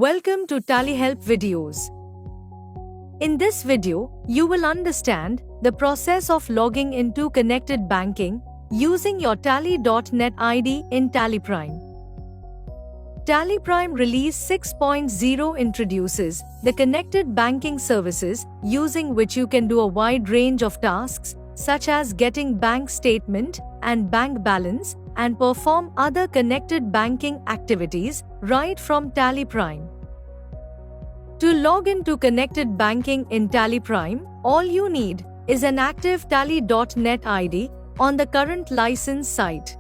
Welcome to TallyHelp videos. In this video, you will understand the process of logging into Connected Banking using your Tally.net ID in TallyPrime. TallyPrime Release 6.0 introduces the connected banking services using which you can do a wide range of tasks such as getting bank statement and bank balance and perform other connected banking activities right from TallyPrime. To log into Connected Banking in TallyPrime, all you need is an active Tally.net ID on the current license site.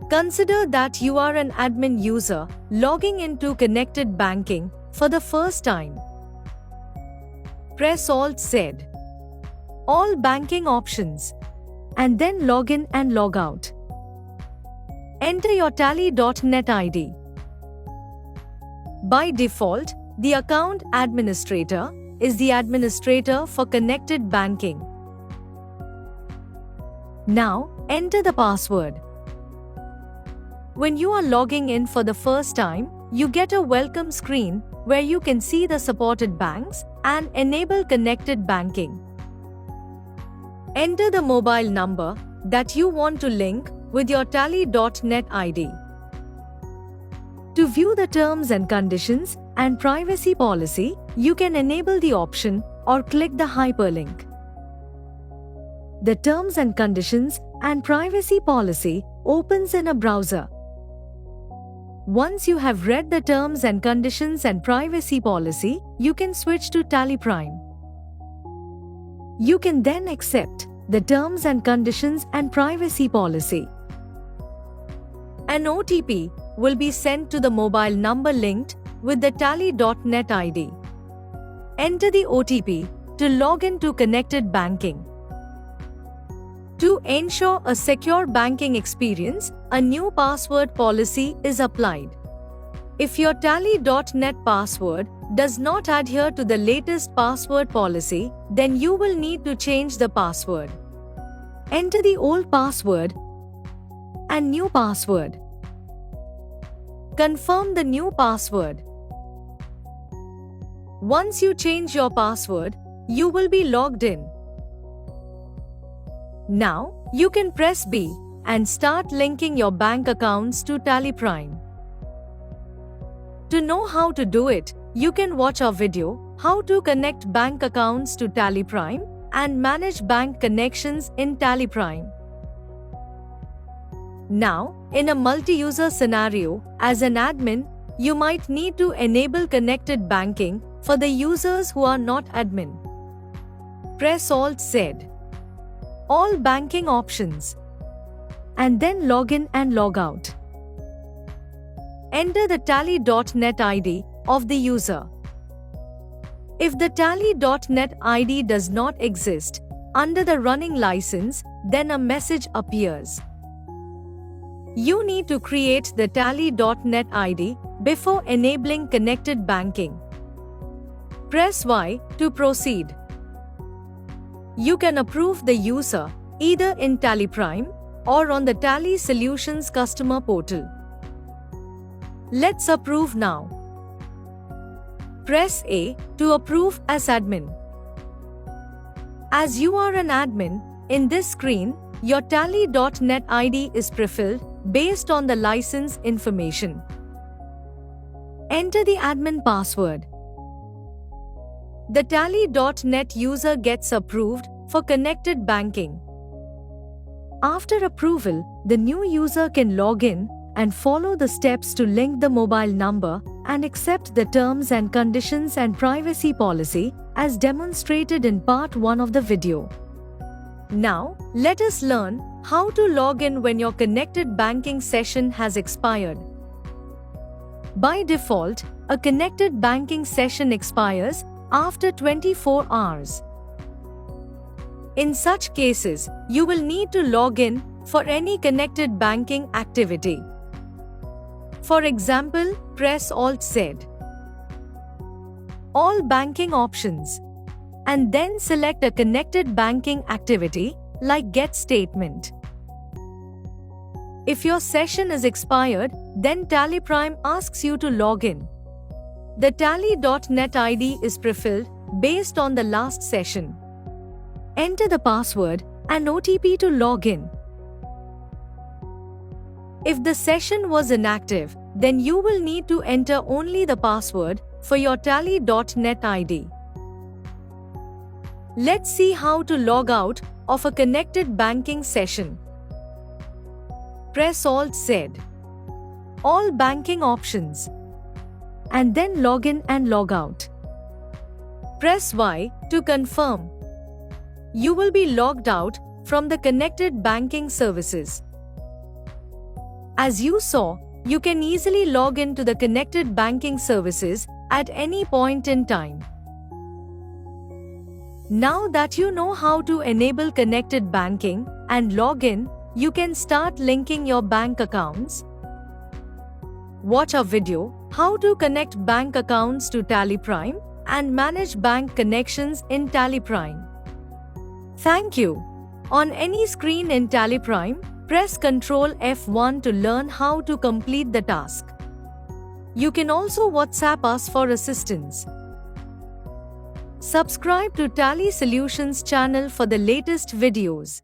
Consider that you are an admin user logging into Connected Banking for the first time. Press Alt-Z, all banking options, and then log in and log out. Enter your Tally.net ID. By default, the account administrator is the administrator for Connected Banking. Now, enter the password. When you are logging in for the first time, you get a welcome screen where you can see the supported banks and enable Connected Banking. Enter the mobile number that you want to link with your Tally.net ID. To view the terms and conditions and privacy policy, you can enable the option or click the hyperlink. The terms and conditions and privacy policy opens in a browser. Once you have read the terms and conditions and privacy policy, you can switch to TallyPrime. You can then accept the terms and conditions and privacy policy. An OTP will be sent to the mobile number linked with the Tally.net ID. Enter the OTP to log into Connected Banking. To ensure a secure banking experience, a new password policy is applied. If your Tally.net password does not adhere to the latest password policy, then you will need to change the password. Enter the old password and new password. Confirm the new password. Once you change your password, you will be logged in. Now, you can press B and start linking your bank accounts to TallyPrime. To know how to do it, you can watch our video, How to Connect Bank Accounts to TallyPrime and Manage Bank Connections in TallyPrime. Now, in a multi-user scenario, as an admin, you might need to enable Connected Banking for the users who are not admin. Press Alt-Z, all banking options, and then log in and log out. Enter the Tally.net ID of the user. If the Tally.net ID does not exist under the running license, then a message appears. You need to create the Tally.net ID before enabling Connected Banking. Press Y to proceed. You can approve the user either in TallyPrime or on the Tally Solutions customer portal. Let's approve now. Press A to approve as admin. As you are an admin, in this screen, your Tally.net ID is prefilled based on the license information. Enter the admin password. The Tally.net user gets approved for Connected Banking. After approval, the new user can log in and follow the steps to link the mobile number and accept the terms and conditions and privacy policy as demonstrated in part 1 of the video. Now, let us learn how to log in when your Connected Banking session has expired. By default, a Connected Banking session expires after 24 hours. In such cases, you will need to log in for any Connected Banking activity. For example, press Alt-Z, all banking options, and then select a Connected Banking activity like Get Statement. If your session is expired, then Tally Prime asks you to log in. The Tally.net ID is prefilled based on the last session. Enter the password and OTP to log in. If the session was inactive, then you will need to enter only the password for your Tally.net ID. Let's see how to log out of a connected banking session. Press Alt-Z. All banking options. And then log in and log out. Press Y to confirm. You will be logged out from the connected banking services. As you saw, you can easily log into the connected banking services at any point in time. Now that you know how to enable connected banking and log in, you can start linking your bank accounts. Watch our video, How to Connect Bank Accounts to Tally Prime and Manage Bank Connections in Tally Prime. Thank you. On any screen in Tally Prime, press Ctrl F1 to learn how to complete the task. You can also WhatsApp us for assistance. Subscribe to Tally Solutions channel for the latest videos.